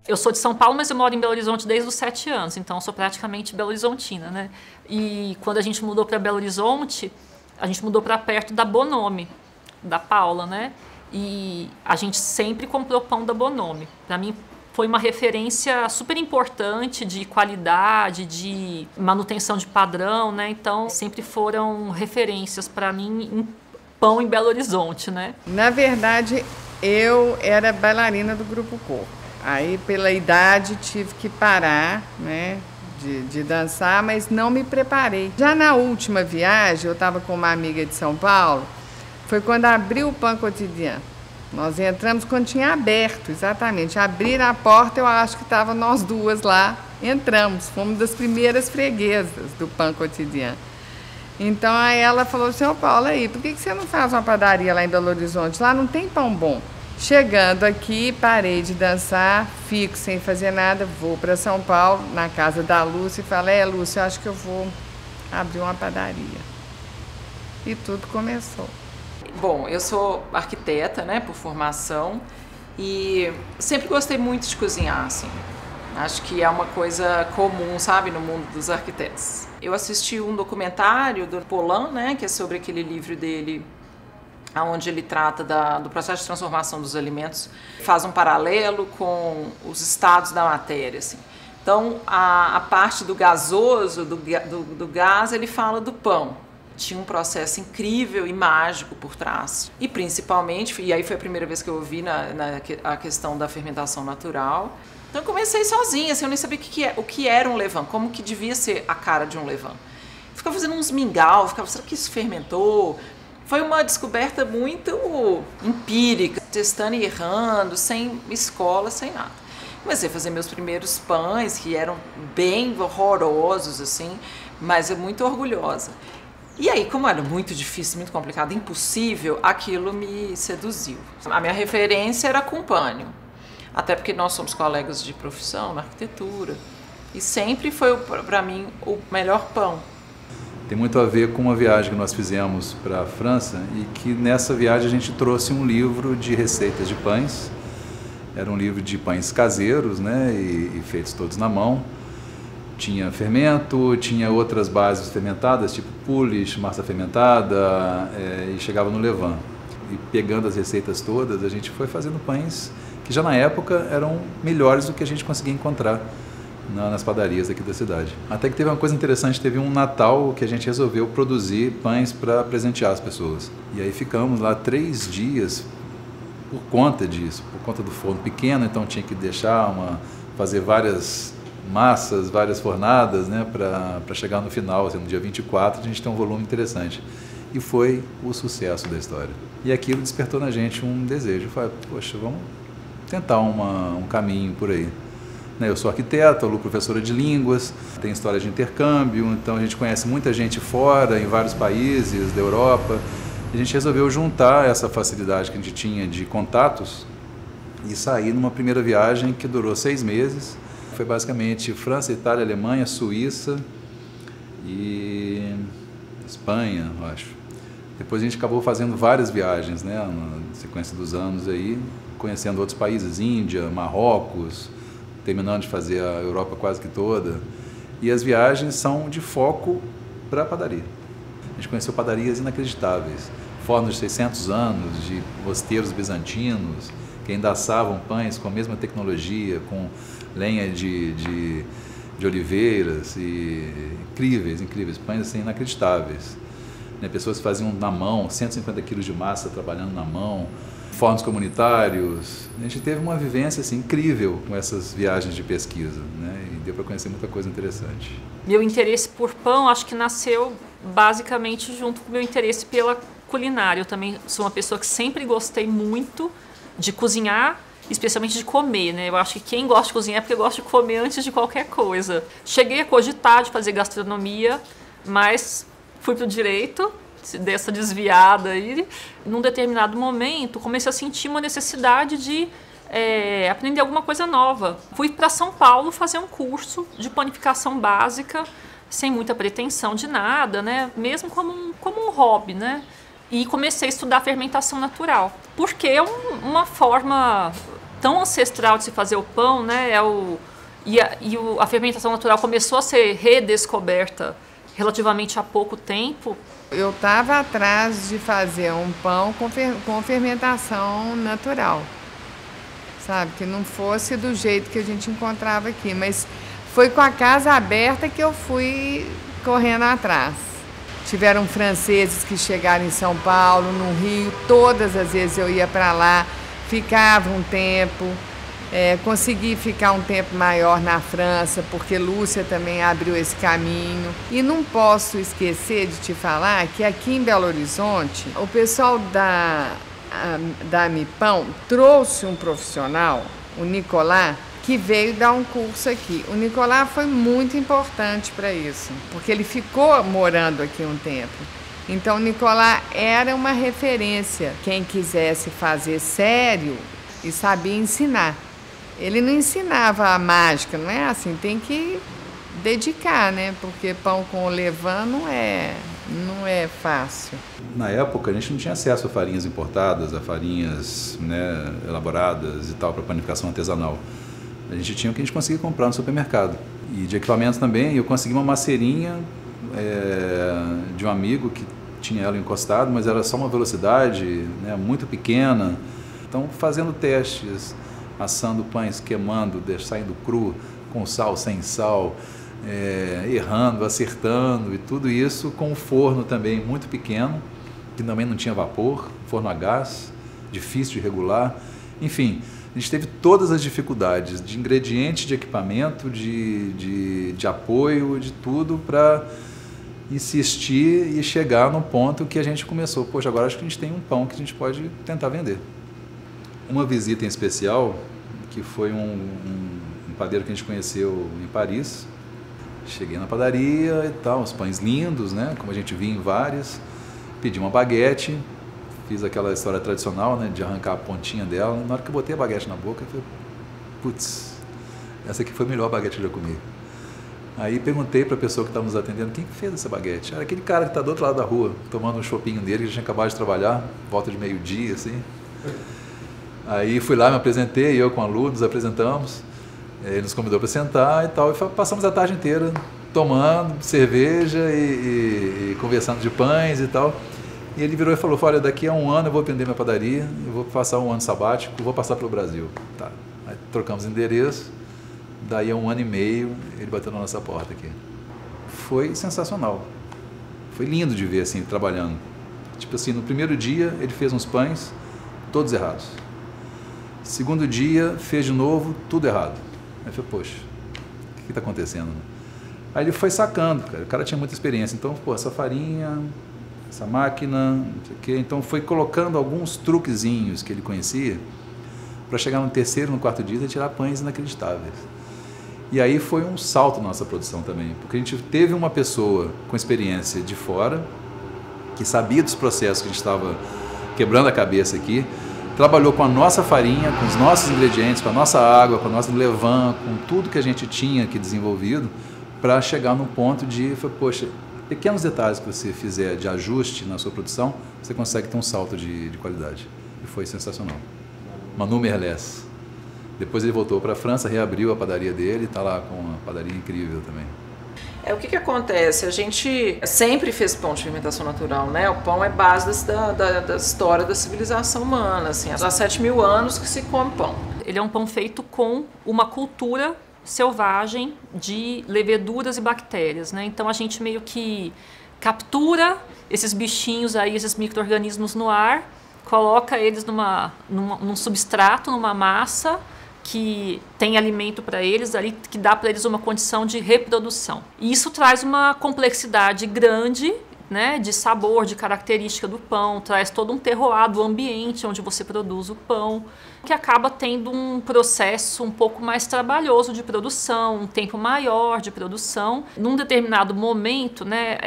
Eu sou de São Paulo, mas eu moro em Belo Horizonte desde os 7 anos, então eu sou praticamente belo-horizontina, né? E quando a gente mudou para Belo Horizonte, a gente mudou para perto da Bonomi, da Paula, né? E a gente sempre comprou pão da Bonomi. Para mim foi uma referência super importante de qualidade, de manutenção de padrão, né? Então sempre foram referências para mim em pão em Belo Horizonte, né? Na verdade, eu era bailarina do Grupo Corpo. Aí, pela idade, tive que parar, né, de dançar, mas não me preparei. Já na última viagem, eu estava com uma amiga de São Paulo, foi quando abriu o Pain Quotidien. Nós entramos quando tinha aberto, exatamente. Abriram a porta, eu acho que estavam nós duas lá, entramos. Fomos das primeiras freguesas do Pain Quotidien. Então, aí ela falou assim, ô Paulo, aí, por que você não faz uma padaria lá em Belo Horizonte? Lá não tem pão bom. Chegando aqui, parei de dançar, fico sem fazer nada, vou para São Paulo, na casa da Lúcia, e falei, Lúcia, eu acho que eu vou abrir uma padaria. E tudo começou. Bom, eu sou arquiteta, né, por formação, e sempre gostei muito de cozinhar, assim. Acho que é uma coisa comum, sabe, no mundo dos arquitetos. Eu assisti um documentário do Polan, né, que é sobre aquele livro dele, onde ele trata do processo de transformação dos alimentos, faz um paralelo com os estados da matéria, assim. Então, a parte do gasoso, do gás, ele fala do pão. Tinha um processo incrível e mágico por trás. E principalmente, e aí foi a primeira vez que eu ouvi a questão da fermentação natural. Então eu comecei sozinha, assim, eu nem sabia o que era um levain, como que devia ser a cara de um levain. Ficava fazendo uns mingau, será que isso fermentou? Foi uma descoberta muito empírica, testando e errando, sem escola, sem nada. Comecei a fazer meus primeiros pães, que eram bem horrorosos, assim, mas eu muito orgulhosa. E aí, como era muito difícil, muito complicado, impossível, aquilo me seduziu. A minha referência era Compânio, até porque nós somos colegas de profissão na arquitetura. E sempre foi, para mim, o melhor pão. Tem muito a ver com uma viagem que nós fizemos para a França e que nessa viagem a gente trouxe um livro de receitas de pães. Era um livro de pães caseiros, né, e feitos todos na mão. Tinha fermento, tinha outras bases fermentadas, tipo poulish, massa fermentada, e chegava no levain. E pegando as receitas todas, a gente foi fazendo pães que já na época eram melhores do que a gente conseguia encontrar nas padarias aqui da cidade. Até que teve uma coisa interessante, teve um Natal que a gente resolveu produzir pães para presentear as pessoas. E aí ficamos lá 3 dias por conta disso, por conta do forno pequeno, então tinha que fazer várias massas, várias fornadas, né, para chegar no final, assim, no dia 24, a gente tem um volume interessante. E foi o sucesso da história. E aquilo despertou na gente um desejo. Falei, poxa, vamos tentar um caminho por aí. Eu sou arquiteta, a Lu professora de línguas, tem história de intercâmbio, então a gente conhece muita gente fora, em vários países da Europa. E a gente resolveu juntar essa facilidade que a gente tinha de contatos e sair numa primeira viagem que durou 6 meses. Foi basicamente França, Itália, Alemanha, Suíça e Espanha, eu acho. Depois a gente acabou fazendo várias viagens, né, na sequência dos anos aí, conhecendo outros países, Índia, Marrocos, terminando de fazer a Europa quase que toda. E as viagens são de foco para a padaria. A gente conheceu padarias inacreditáveis, fornos de 600 anos, de mosteiros bizantinos, que ainda assavam pães com a mesma tecnologia, com lenha de oliveiras, e incríveis, pães assim, inacreditáveis. Pessoas que faziam na mão, 150 quilos de massa trabalhando na mão, fornos comunitários. A gente teve uma vivência assim, incrível com essas viagens de pesquisa, né? E deu para conhecer muita coisa interessante. Meu interesse por pão acho que nasceu basicamente junto com o meu interesse pela culinária. Eu também sou uma pessoa que sempre gostei muito de cozinhar, especialmente de comer, né? Eu acho que quem gosta de cozinhar é porque gosta de comer antes de qualquer coisa. Cheguei a cogitar de fazer gastronomia, mas fui para o direito, dessa desviada aí. Num determinado momento, comecei a sentir uma necessidade de aprender alguma coisa nova. Fui para São Paulo fazer um curso de panificação básica, sem muita pretensão de nada, né? Mesmo como um hobby, né? E comecei a estudar fermentação natural, porque é uma forma tão ancestral de se fazer o pão, né? A fermentação natural começou a ser redescoberta relativamente há pouco tempo. Eu estava atrás de fazer um pão com fermentação natural, sabe? Que não fosse do jeito que a gente encontrava aqui, mas foi com a casa aberta que eu fui correndo atrás. Tiveram franceses que chegaram em São Paulo, no Rio, todas as vezes eu ia para lá, ficava um tempo. Consegui ficar um tempo maior na França, porque Lúcia também abriu esse caminho. E não posso esquecer de te falar que aqui em Belo Horizonte, o pessoal da Amipão trouxe um profissional, o Nicolás, que veio dar um curso aqui. O Nicolás foi muito importante para isso, porque ele ficou morando aqui um tempo. Então o Nicolás era uma referência. Quem quisesse fazer sério e sabia ensinar. Ele não ensinava a mágica, não é assim, tem que dedicar, né? Porque pão com levain não é fácil. Na época a gente não tinha acesso a farinhas importadas, a farinhas, né, elaboradas e tal para panificação artesanal. A gente tinha o que a gente conseguia comprar no supermercado. E de equipamentos também, eu consegui uma maceirinha de um amigo que tinha ela encostado, mas era só uma velocidade, né, muito pequena. Então fazendo testes, assando pães, queimando, saindo cru, com sal, sem sal, errando, acertando, e tudo isso com um forno também muito pequeno, que também não tinha vapor, forno a gás, difícil de regular. Enfim, a gente teve todas as dificuldades de ingrediente, de equipamento, de apoio, de tudo para insistir e chegar no ponto que a gente começou. Poxa, agora acho que a gente tem um pão que a gente pode tentar vender. Uma visita em especial, que foi um padeiro que a gente conheceu em Paris. Cheguei na padaria e tal, os pães lindos, né? Como a gente via em várias. Pedi uma baguete, fiz aquela história tradicional, né? De arrancar a pontinha dela. Na hora que eu botei a baguete na boca, eu falei, putz, essa aqui foi a melhor baguete que eu já comi. Aí perguntei para a pessoa que estava nos atendendo, quem fez essa baguete? Era aquele cara que está do outro lado da rua, tomando um chopinho dele, que já tinha acabado de trabalhar, volta de meio-dia, assim. Aí fui lá, me apresentei, eu com a Lu, nos apresentamos, ele nos convidou para sentar e tal, e passamos a tarde inteira tomando cerveja e conversando de pães e tal. E ele virou e falou, olha, daqui a um ano eu vou vender minha padaria, eu vou passar um ano sabático, vou passar pelo Brasil. Tá. Aí trocamos endereço, daí a 1 ano e meio ele bateu na nossa porta aqui. Foi sensacional, foi lindo de ver assim, trabalhando. Tipo assim, no primeiro dia ele fez uns pães, todos errados. Segundo dia, fez de novo, tudo errado. Aí eu falei, poxa, o que está acontecendo? Aí ele foi sacando, cara. O cara tinha muita experiência. Então, pô, essa farinha, essa máquina, não sei o quê. Então foi colocando alguns truquezinhos que ele conhecia para chegar no terceiro, no quarto dia e tirar pães inacreditáveis. E aí foi um salto na nossa produção também, porque a gente teve uma pessoa com experiência de fora, que sabia dos processos que a gente estava quebrando a cabeça aqui, trabalhou com a nossa farinha, com os nossos ingredientes, com a nossa água, com a nossa levain, com tudo que a gente tinha aqui desenvolvido, para chegar no ponto de, poxa, pequenos detalhes que você fizer de ajuste na sua produção, você consegue ter um salto de qualidade. E foi sensacional. Manu Merlès. Depois ele voltou para a França, reabriu a padaria dele e está lá com uma padaria incrível também. O que acontece? A gente sempre fez pão de fermentação natural, né? O pão é base da história da civilização humana, assim. Há 7.000 anos que se come pão. Ele é um pão feito com uma cultura selvagem de leveduras e bactérias, né? Então a gente meio que captura esses bichinhos aí, esses micro-organismos no ar, coloca eles num substrato, numa massa, que tem alimento para eles, ali, que dá para eles uma condição de reprodução. E isso traz uma complexidade grande, né, de sabor, de característica do pão, traz todo um terroir do ambiente onde você produz o pão, que acaba tendo um processo um pouco mais trabalhoso de produção, um tempo maior de produção. Num determinado momento, né,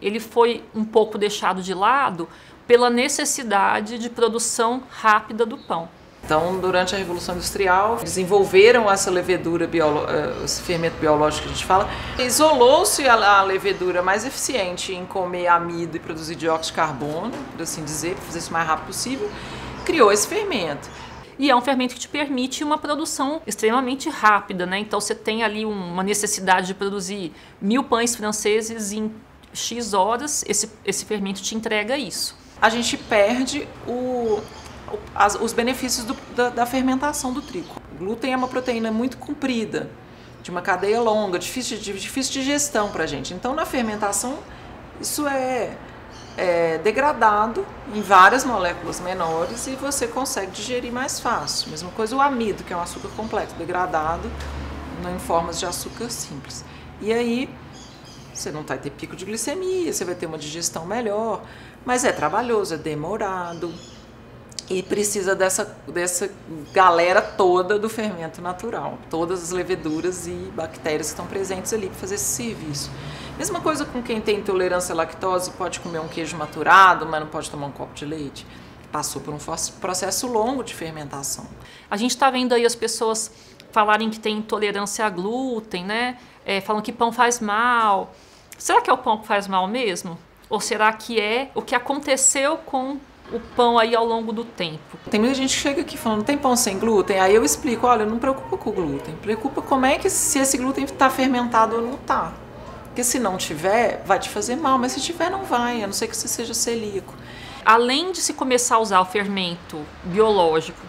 ele foi um pouco deixado de lado pela necessidade de produção rápida do pão. Então, durante a Revolução Industrial, desenvolveram essa levedura, esse fermento biológico que a gente fala. Isolou-se a levedura mais eficiente em comer amido e produzir dióxido de carbono, por assim dizer, para fazer isso o mais rápido possível, criou esse fermento. e é um fermento que te permite uma produção extremamente rápida, né? Então você tem ali uma necessidade de produzir 1000 pães franceses em X horas, esse fermento te entrega isso. A gente perde os benefícios da fermentação do trigo. O glúten é uma proteína muito comprida, de uma cadeia longa, difícil de gestão para a gente. Então, na fermentação, isso é degradado em várias moléculas menores e você consegue digerir mais fácil. Mesma coisa o amido, que é um açúcar complexo, degradado em formas de açúcar simples. E aí, você não vai ter pico de glicemia, você vai ter uma digestão melhor, mas é trabalhoso, é demorado e precisa dessa galera toda do fermento natural, todas as leveduras e bactérias que estão presentes ali para fazer esse serviço. Mesma coisa com quem tem intolerância à lactose, pode comer um queijo maturado, mas não pode tomar um copo de leite. Passou por um processo longo de fermentação. A gente está vendo aí as pessoas falarem que tem intolerância a glúten, né? Falam que pão faz mal. Será que é o pão que faz mal mesmo? Ou será que é o que aconteceu com o pão aí ao longo do tempo? Tem muita gente que chega aqui falando, tem pão sem glúten? Aí eu explico, olha, não preocupa com o glúten, preocupa como é que se esse glúten está fermentado ou não está. Porque se não tiver, vai te fazer mal, mas se tiver não vai, a não ser que você seja celíaco. Além de se começar a usar o fermento biológico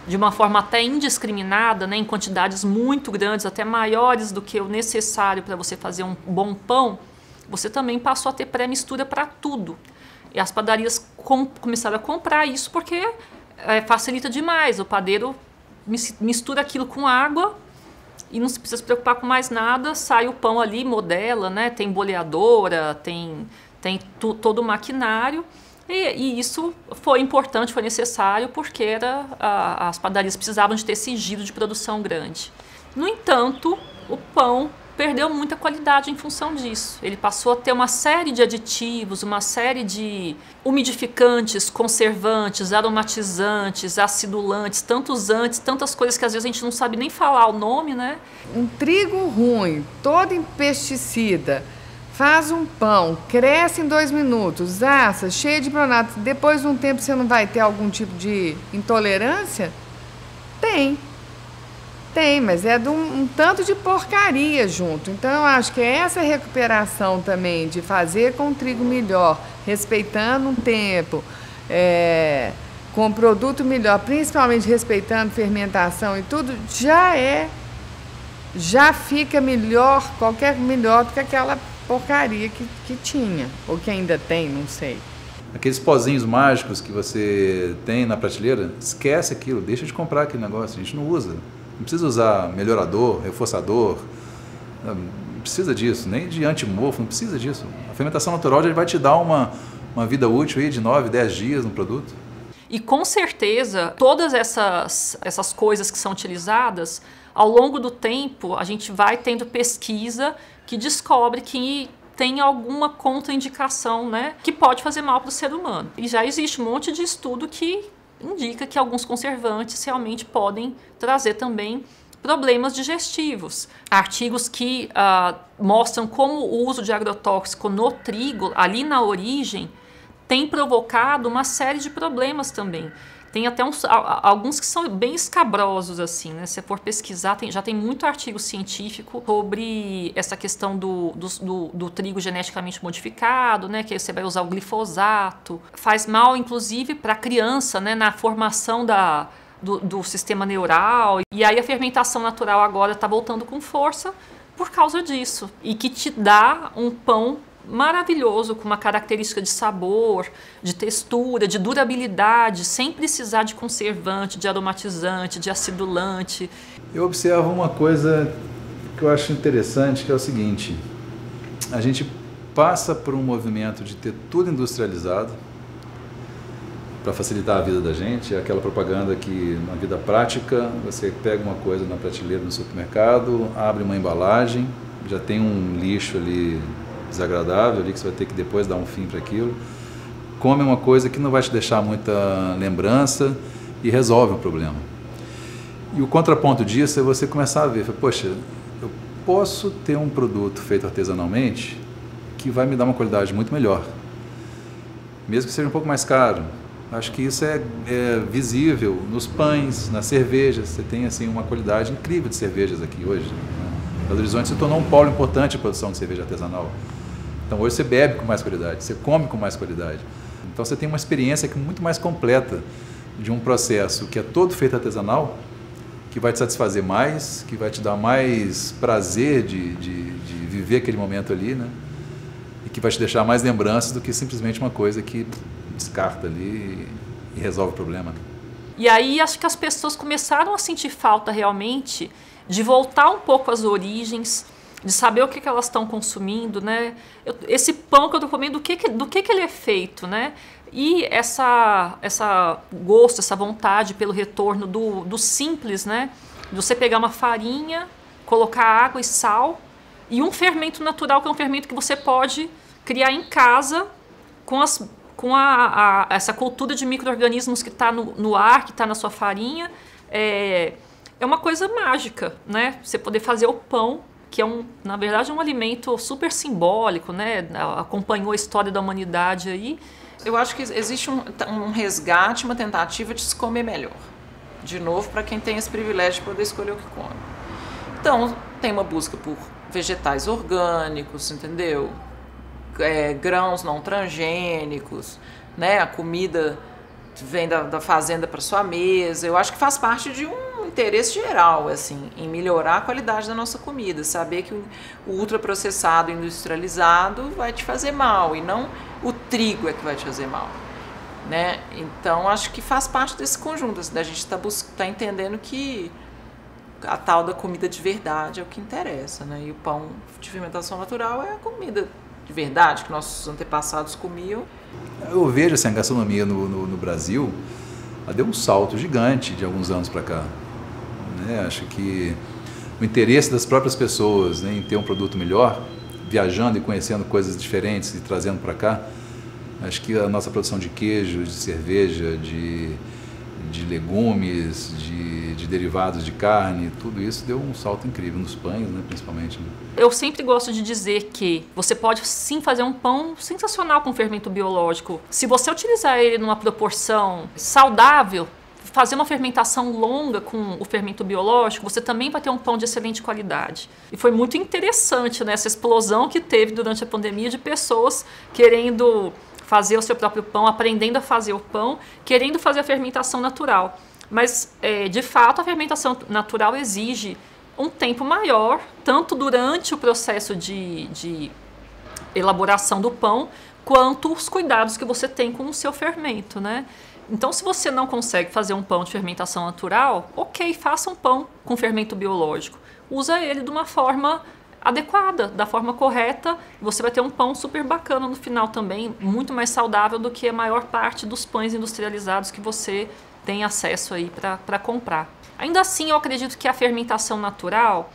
de uma forma até indiscriminada, né, em quantidades muito grandes, até maiores do que o necessário para você fazer um bom pão, você também passou a ter pré-mistura para tudo. E as padarias começaram a comprar isso porque facilita demais. O padeiro mistura aquilo com água e não se precisa se preocupar com mais nada, sai o pão ali, modela, né? Tem boleadora, tem todo o maquinário. E isso foi importante, foi necessário, porque as padarias precisavam de ter esse giro de produção grande. No entanto, o pão perdeu muita qualidade em função disso. Ele passou a ter uma série de aditivos, uma série de umidificantes, conservantes, aromatizantes, acidulantes, tantas coisas que às vezes a gente não sabe nem falar o nome, né? Um trigo ruim, todo em pesticida, faz um pão, cresce em 2 minutos, assa, cheio de bronato. Depois de um tempo você não vai ter algum tipo de intolerância? Tem, mas é de um tanto de porcaria junto. Então, eu acho que é essa recuperação também, de fazer com o trigo melhor, respeitando um tempo, com um produto melhor, principalmente respeitando fermentação e tudo, já fica melhor do que aquela porcaria que tinha, ou que ainda tem, não sei. Aqueles pozinhos mágicos que você tem na prateleira, esquece aquilo, deixa de comprar aquele negócio, a gente não usa. Não precisa usar melhorador, reforçador, não precisa disso, nem de antimofo, não precisa disso. A fermentação natural já vai te dar uma vida útil aí de 9, 10 dias no produto. E com certeza, todas essas coisas que são utilizadas, ao longo do tempo, a gente vai tendo pesquisa que descobre que tem alguma contraindicação, né, que pode fazer mal para o ser humano. E já existe um monte de estudo que indica que alguns conservantes realmente podem trazer também problemas digestivos. Artigos que mostram como o uso de agrotóxico no trigo, ali na origem, tem provocado uma série de problemas também. Tem até alguns que são bem escabrosos, assim, né? Se você for pesquisar, já tem muito artigo científico sobre essa questão do trigo geneticamente modificado, né? Que aí você vai usar o glifosato. Faz mal, inclusive, para a criança, né? Na formação do sistema neural. E aí a fermentação natural agora está voltando com força por causa disso. E que te dá um pão maravilhoso, com uma característica de sabor, de textura, de durabilidade, sem precisar de conservante, de aromatizante, de acidulante. Eu observo uma coisa que eu acho interessante, que é o seguinte: a gente passa por um movimento de ter tudo industrializado para facilitar a vida da gente. É aquela propaganda que na vida prática você pega uma coisa na prateleira no supermercado, abre uma embalagem, já tem um lixo ali desagradável ali que você vai ter que depois dar um fim para aquilo, come uma coisa que não vai te deixar muita lembrança e resolve o problema. E o contraponto disso é você começar a ver, poxa, eu posso ter um produto feito artesanalmente que vai me dar uma qualidade muito melhor, mesmo que seja um pouco mais caro, Acho que isso é visível nos pães, nas cervejas. Você tem assim uma qualidade incrível de cervejas aqui hoje, né? Belo Horizonte se tornou um polo importante de produção de cerveja artesanal. Então hoje você bebe com mais qualidade, você come com mais qualidade. Então você tem uma experiência muito mais completa de um processo que é todo feito artesanal, que vai te satisfazer mais, que vai te dar mais prazer de viver aquele momento ali, né? E que vai te deixar mais lembranças do que simplesmente uma coisa que descarta ali e resolve o problema. E aí acho que as pessoas começaram a sentir falta realmente de voltar um pouco às origens, de saber o que elas estão consumindo, né? Esse pão que eu estou comendo, do que ele é feito, né? E essa gosto, essa vontade pelo retorno do simples, né? De você pegar uma farinha, colocar água e sal e um fermento natural, que é um fermento que você pode criar em casa com essa cultura de micro-organismos que está no ar, que está na sua farinha. É uma coisa mágica, né? Você poder fazer o pão, que é na verdade um alimento super simbólico, né? Acompanhou a história da humanidade aí. Eu acho que existe um resgate, uma tentativa de se comer melhor. De novo, para quem tem esse privilégio de poder escolher o que come. Então, tem uma busca por vegetais orgânicos, entendeu? Grãos não transgênicos, né? A comida vem da fazenda para sua mesa. Eu acho que faz parte de um interesse geral, assim, em melhorar a qualidade da nossa comida, saber que o ultraprocessado, industrializado vai te fazer mal e não o trigo é que vai te fazer mal, né? Então acho que faz parte desse conjunto, assim, da gente tá entendendo que a tal da comida de verdade é o que interessa, né? E o pão de fermentação natural é a comida de verdade que nossos antepassados comiam. Eu vejo assim, a gastronomia no Brasil, ela deu um salto gigante de alguns anos para cá, né? Acho que o interesse das próprias pessoas, né, em ter um produto melhor, viajando e conhecendo coisas diferentes e trazendo para cá, acho que a nossa produção de queijo, de cerveja, de legumes, de derivados de carne, tudo isso deu um salto incrível nos pães, né, principalmente. Né? Eu sempre gosto de dizer que você pode sim fazer um pão sensacional com fermento biológico. Se você utilizar ele numa proporção saudável, fazer uma fermentação longa com o fermento biológico, você também vai ter um pão de excelente qualidade. E foi muito interessante, né, essa explosão que teve durante a pandemia de pessoas querendo fazer o seu próprio pão, aprendendo a fazer o pão, querendo fazer a fermentação natural. Mas, de fato, a fermentação natural exige um tempo maior, tanto durante o processo de elaboração do pão, quanto os cuidados que você tem com o seu fermento, né? Então, se você não consegue fazer um pão de fermentação natural, ok, faça um pão com fermento biológico. Usa ele de uma forma adequada, da forma correta, você vai ter um pão super bacana no final também, muito mais saudável do que a maior parte dos pães industrializados que você tem acesso aí para comprar. Ainda assim, eu acredito que a fermentação natural,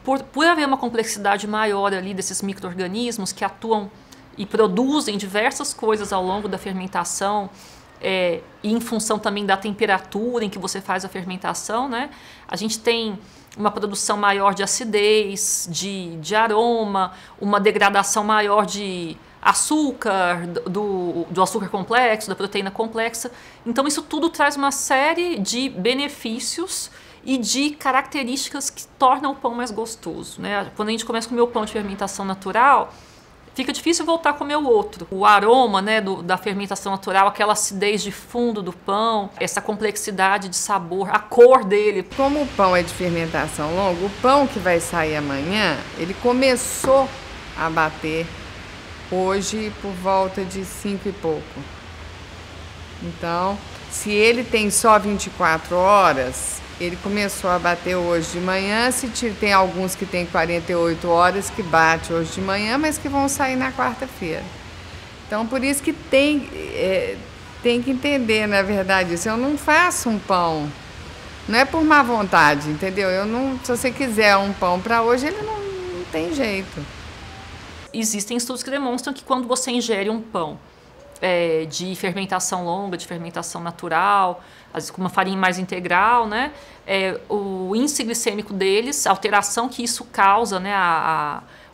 por haver uma complexidade maior ali desses micro-organismos que atuam e produzem diversas coisas ao longo da fermentação, e em função também da temperatura em que você faz a fermentação, né? A gente tem uma produção maior de acidez, de aroma, uma degradação maior de açúcar, do açúcar complexo, da proteína complexa. Então isso tudo traz uma série de benefícios e de características que tornam o pão mais gostoso, né? Quando a gente começa a comer o pão de fermentação natural, fica difícil voltar a comer o outro. O aroma, né, da fermentação natural, aquela acidez de fundo do pão, essa complexidade de sabor, a cor dele. Como o pão é de fermentação longa, o pão que vai sair amanhã, ele começou a bater hoje por volta de 5 e pouco. Então, se ele tem só 24 horas, ele começou a bater hoje de manhã. Se tem alguns que tem 48 horas que bate hoje de manhã, mas que vão sair na quarta-feira. Então, por isso que tem que entender, na verdade, isso. Eu não faço um pão, não é por má vontade, entendeu? Se você quiser um pão para hoje, ele não tem jeito. Existem estudos que demonstram que quando você ingere um pão de fermentação longa, de fermentação natural, com uma farinha mais integral, né, o índice glicêmico deles, a alteração que isso causa, né,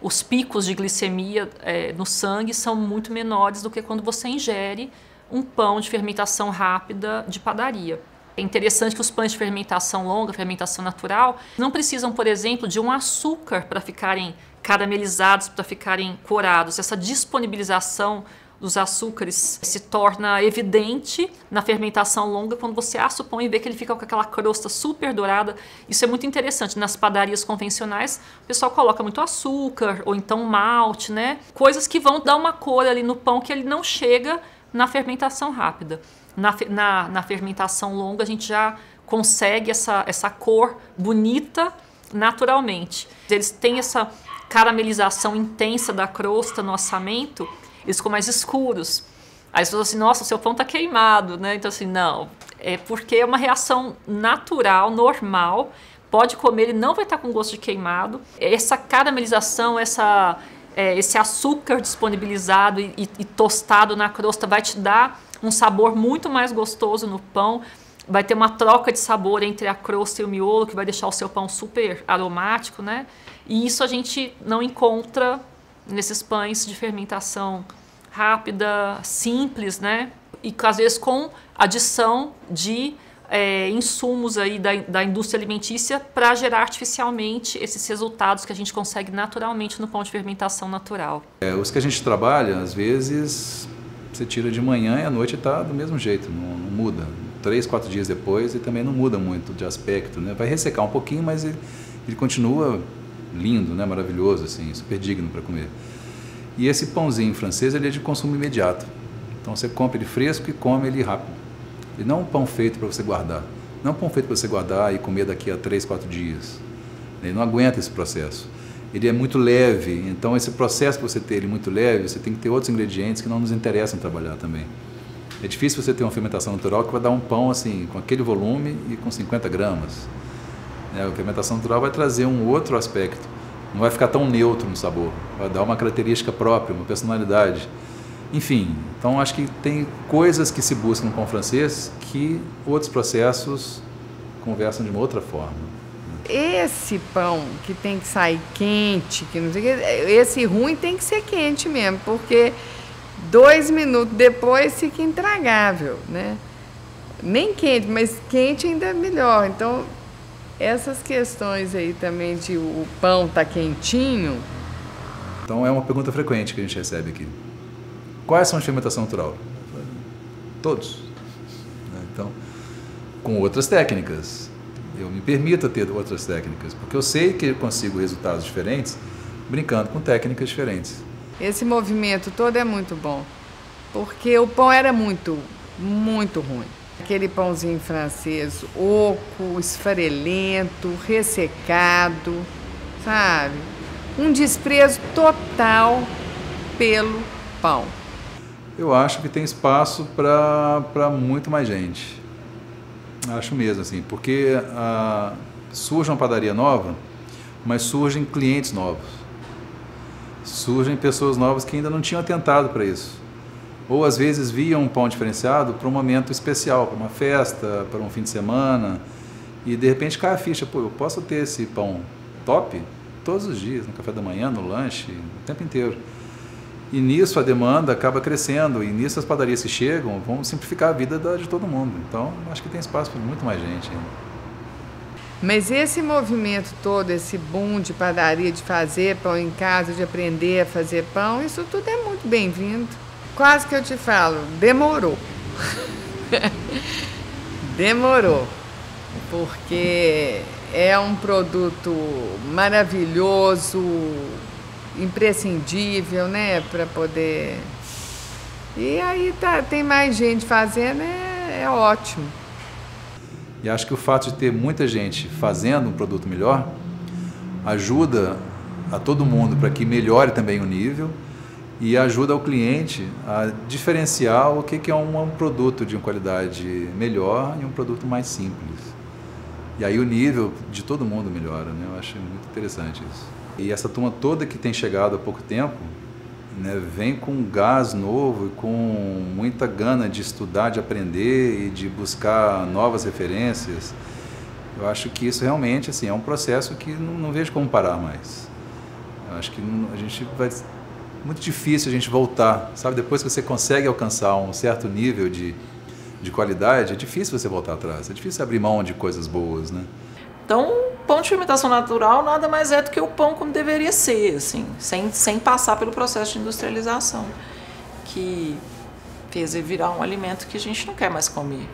os picos de glicemia no sangue são muito menores do que quando você ingere um pão de fermentação rápida de padaria. É interessante que os pães de fermentação longa, fermentação natural, não precisam, por exemplo, de um açúcar para ficarem caramelizados, para ficarem corados. Essa disponibilização dos açúcares se torna evidente na fermentação longa quando você assa o pão e vê que ele fica com aquela crosta super dourada. Isso é muito interessante. Nas padarias convencionais, o pessoal coloca muito açúcar ou então malte, né? Coisas que vão dar uma cor ali no pão que ele não chega na fermentação rápida. Na fermentação longa, a gente já consegue essa cor bonita naturalmente. Eles têm essa caramelização intensa da crosta no assamento, eles ficam mais escuros. Aí as pessoas assim, nossa, o seu pão está queimado, né? Então assim, não, é porque é uma reação natural, normal, pode comer, ele não vai estar com gosto de queimado. Essa caramelização, esse açúcar disponibilizado e tostado na crosta vai te dar um sabor muito mais gostoso no pão, vai ter uma troca de sabor entre a crosta e o miolo, que vai deixar o seu pão super aromático, né? E isso a gente não encontra nesses pães de fermentação rápida, simples, né? E às vezes com adição de insumos aí da indústria alimentícia para gerar artificialmente esses resultados que a gente consegue naturalmente no pão de fermentação natural. Os que a gente trabalha, às vezes, você tira de manhã e à noite está do mesmo jeito, não muda. 3, 4 dias depois e também não muda muito de aspecto, né? Vai ressecar um pouquinho, mas ele continua lindo, né? Maravilhoso, assim, super digno para comer. E esse pãozinho francês, ele é de consumo imediato. Então você compra ele fresco e come ele rápido. Ele não é um pão feito para você guardar. Não é um pão feito para você guardar e comer daqui a 3, 4 dias. Ele não aguenta esse processo. Ele é muito leve, então esse processo para você ter ele muito leve, você tem que ter outros ingredientes que não nos interessam trabalhar também. É difícil você ter uma fermentação natural que vai dar um pão assim, com aquele volume e com 50 gramas. A fermentação natural vai trazer um outro aspecto, não vai ficar tão neutro no sabor, vai dar uma característica própria, uma personalidade. Enfim, então acho que tem coisas que se buscam no pão francês que outros processos conversam de uma outra forma. Esse pão que tem que sair quente, que não sei o que, esse ruim tem que ser quente mesmo, porque 2 minutos depois fica intragável, né? Nem quente, mas quente ainda é melhor. Então, essas questões aí também de o pão tá quentinho. Então é uma pergunta frequente que a gente recebe aqui. Quais são as fermentação natural? Todos. Então, com outras técnicas. Eu me permito ter outras técnicas, porque eu sei que eu consigo resultados diferentes brincando com técnicas diferentes. Esse movimento todo é muito bom, porque o pão era muito, muito ruim. Aquele pãozinho francês, oco, esfarelento, ressecado, sabe? Um desprezo total pelo pão. Eu acho que tem espaço para muito mais gente. Acho mesmo, assim, porque surge uma padaria nova, mas surgem clientes novos. Surgem pessoas novas que ainda não tinham atentado para isso. Ou às vezes viam um pão diferenciado para um momento especial, para uma festa, para um fim de semana, e de repente cai a ficha, pô, eu posso ter esse pão top todos os dias, no café da manhã, no lanche, o tempo inteiro. E nisso a demanda acaba crescendo, e nisso as padarias que chegam vão simplificar a vida de todo mundo. Então, acho que tem espaço para muito mais gente ainda. Mas esse movimento todo, esse boom de padaria, de fazer pão em casa, de aprender a fazer pão, isso tudo é muito bem-vindo. Quase que eu te falo, demorou. Demorou. Porque é um produto maravilhoso, imprescindível, né, para poder... E aí tem mais gente fazendo, é ótimo. E acho que o fato de ter muita gente fazendo um produto melhor ajuda a todo mundo para que melhore também o nível e ajuda o cliente a diferenciar o que é um produto de uma qualidade melhor e um produto mais simples. E aí o nível de todo mundo melhora, né? Eu acho muito interessante isso. E essa turma toda que tem chegado há pouco tempo, né, vem com gás novo e com muita gana de estudar, de aprender e de buscar novas referências. Eu acho que isso realmente assim, é um processo que não vejo como parar mais. Eu acho que a gente vai muito difícil a gente voltar, sabe? Depois que você consegue alcançar um certo nível de qualidade, é difícil você voltar atrás, é difícil abrir mão de coisas boas, né? Então, pão de fermentação natural nada mais é do que o pão como deveria ser, assim, sem passar pelo processo de industrialização, que fez ele virar um alimento que a gente não quer mais comer.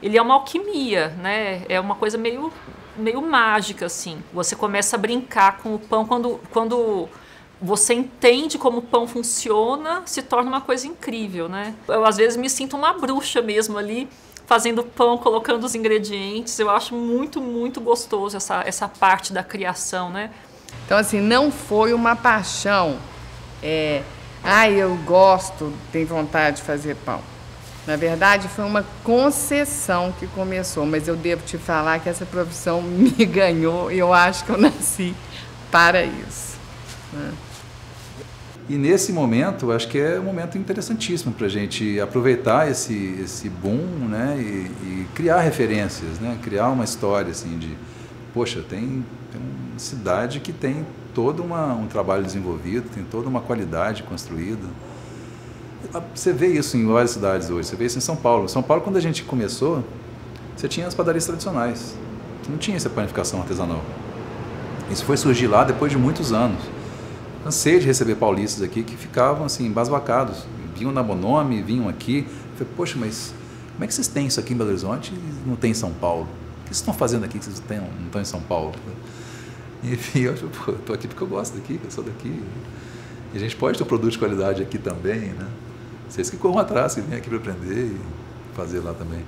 Ele é uma alquimia, né? É uma coisa meio mágica, assim. Você começa a brincar com o pão quando você entende como o pão funciona, se torna uma coisa incrível, né? Eu, às vezes, me sinto uma bruxa mesmo ali, fazendo pão, colocando os ingredientes. Eu acho muito, muito gostoso essa parte da criação, né? Então, assim, não foi uma paixão. Eu gosto, tenho vontade de fazer pão. Na verdade, foi uma concessão que começou, mas eu devo te falar que essa profissão me ganhou e eu acho que eu nasci para isso, né? E nesse momento, acho que é um momento interessantíssimo para a gente aproveitar esse boom, né, e criar referências, né, criar uma história assim de, poxa, tem uma cidade que tem todo um trabalho desenvolvido, tem toda uma qualidade construída. Você vê isso em várias cidades hoje, você vê isso em São Paulo. São Paulo, quando a gente começou, você tinha as padarias tradicionais, não tinha essa panificação artesanal. Isso foi surgir lá depois de muitos anos. Cansei de receber paulistas aqui que ficavam assim, embasbacados. Vinham na Bonome, vinham aqui. Eu falei, poxa, mas como é que vocês têm isso aqui em Belo Horizonte e não tem em São Paulo? O que vocês estão fazendo aqui que vocês não estão em São Paulo? E enfim, eu estou aqui porque eu gosto daqui, eu sou daqui. E a gente pode ter um produto de qualidade aqui também, né? Vocês que corram atrás, que vêm aqui para aprender e fazer lá também.